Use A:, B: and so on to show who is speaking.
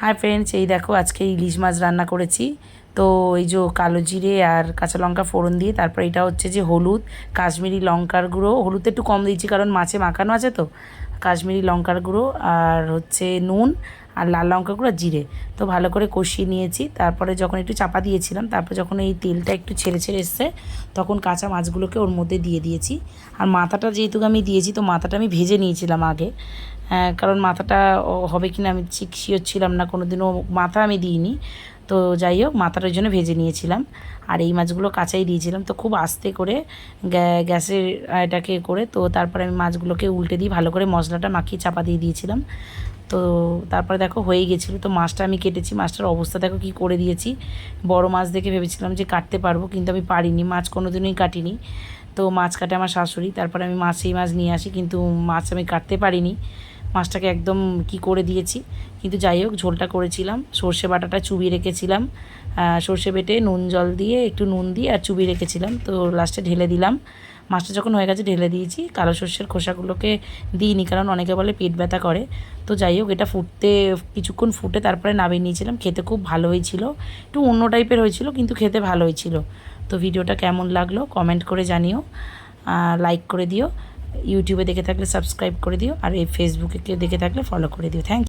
A: Hi friends, এই দেখো আজকে ইলিশ মাছ রান্না করেছি। তো এই যে কালো জিরে আর কাঁচা লঙ্কা ফোড়ন দিয়ে, তারপর এটা হচ্ছে যে হলুদ, কাশ্মীরি লঙ্কার গুঁড়ো, হলুদ একটু কম দিয়েছি কারণ মাছে মাখানো আছে তো, কাশ্মীরি লঙ্কার গুঁড়ো আর হচ্ছে নুন আর লাল লঙ্কা গুঁড়ো, জিরে। তো ভালো করে কষিয়ে নিয়েছি। তারপরে যখন একটু চাপা দিয়েছিলাম, তারপর যখন এই তেলটা একটু ছেড়ে ছেড়ে এসছে, তখন কাঁচা মাছগুলোকে ওর মধ্যে দিয়ে দিয়েছি। আর মাথাটা যেহেতু আমি দিয়েছি, তো মাথাটা আমি ভেজে নিয়েছিলাম আগে। কারণ মাথাটা হবে কি না আমি ঠিক শিওর ছিলাম না, কোনো দিনও মাথা আমি দিইনি। তো যাই হোক, মাথাটার জন্য ভেজে নিয়েছিলাম। আর এই মাছগুলো কাঁচাই দিয়েছিলাম। তো খুব আস্তে করে গ্যাসের এটাকে করে, তো তারপরে আমি মাছগুলোকে উল্টে দিয়ে ভালো করে মশলাটা মাখিয়ে চাপা দিয়ে দিয়েছিলাম। তো তারপরে দেখো হয়ে গেছিলো। তো মাছটা আমি কেটেছি, মাছটার অবস্থা দেখো কী করে দিয়েছি। বড় মাছ দেখে ভেবেছিলাম যে কাটতে পারবো, কিন্তু আমি পারিনি, মাছ কোনো দিনই কাটিনি। তো মাছ কাটে আমার শাশুড়ি, তারপরে আমি সেই মাছ নিয়ে আসি, কিন্তু মাছ আমি কাটতে পারিনি। মাছটাকে একদম কি করে দিয়েছি। কিন্তু যাই হোক, ঝোলটা করেছিলাম, সর্ষে বাটাটা চুবিয়ে রেখেছিলাম, সর্ষে বেটে নুন জল দিয়ে একটু নুন দিয়ে আর চুবিয়ে রেখেছিলাম। তো লাস্টে ঢেলে দিলাম। মাছটা যখন হয়ে গেছে ঢেলে দিয়েছি। কালো সর্ষের খোসাগুলোকে দিইনি, কারণ অনেকে বলে পেট ব্যথা করে। তো যাই হোক, এটা কিছুক্ষণ ফুটে তারপরে নামিয়ে নিয়েছিলাম। খেতে খুব ভালো হয়েছিল, একটু অন্য টাইপের হয়েছিল, কিন্তু খেতে ভালো হয়েছিল। তো ভিডিওটা কেমন লাগলো কমেন্ট করে জানিও, লাইক করে দিও। ইউটিউবে দেখে থাকলে সাবস্ক্রাইব করে দিও, আর এই ফেসবুকে দেখে থাকলে ফলো করে দিও। থ্যাংক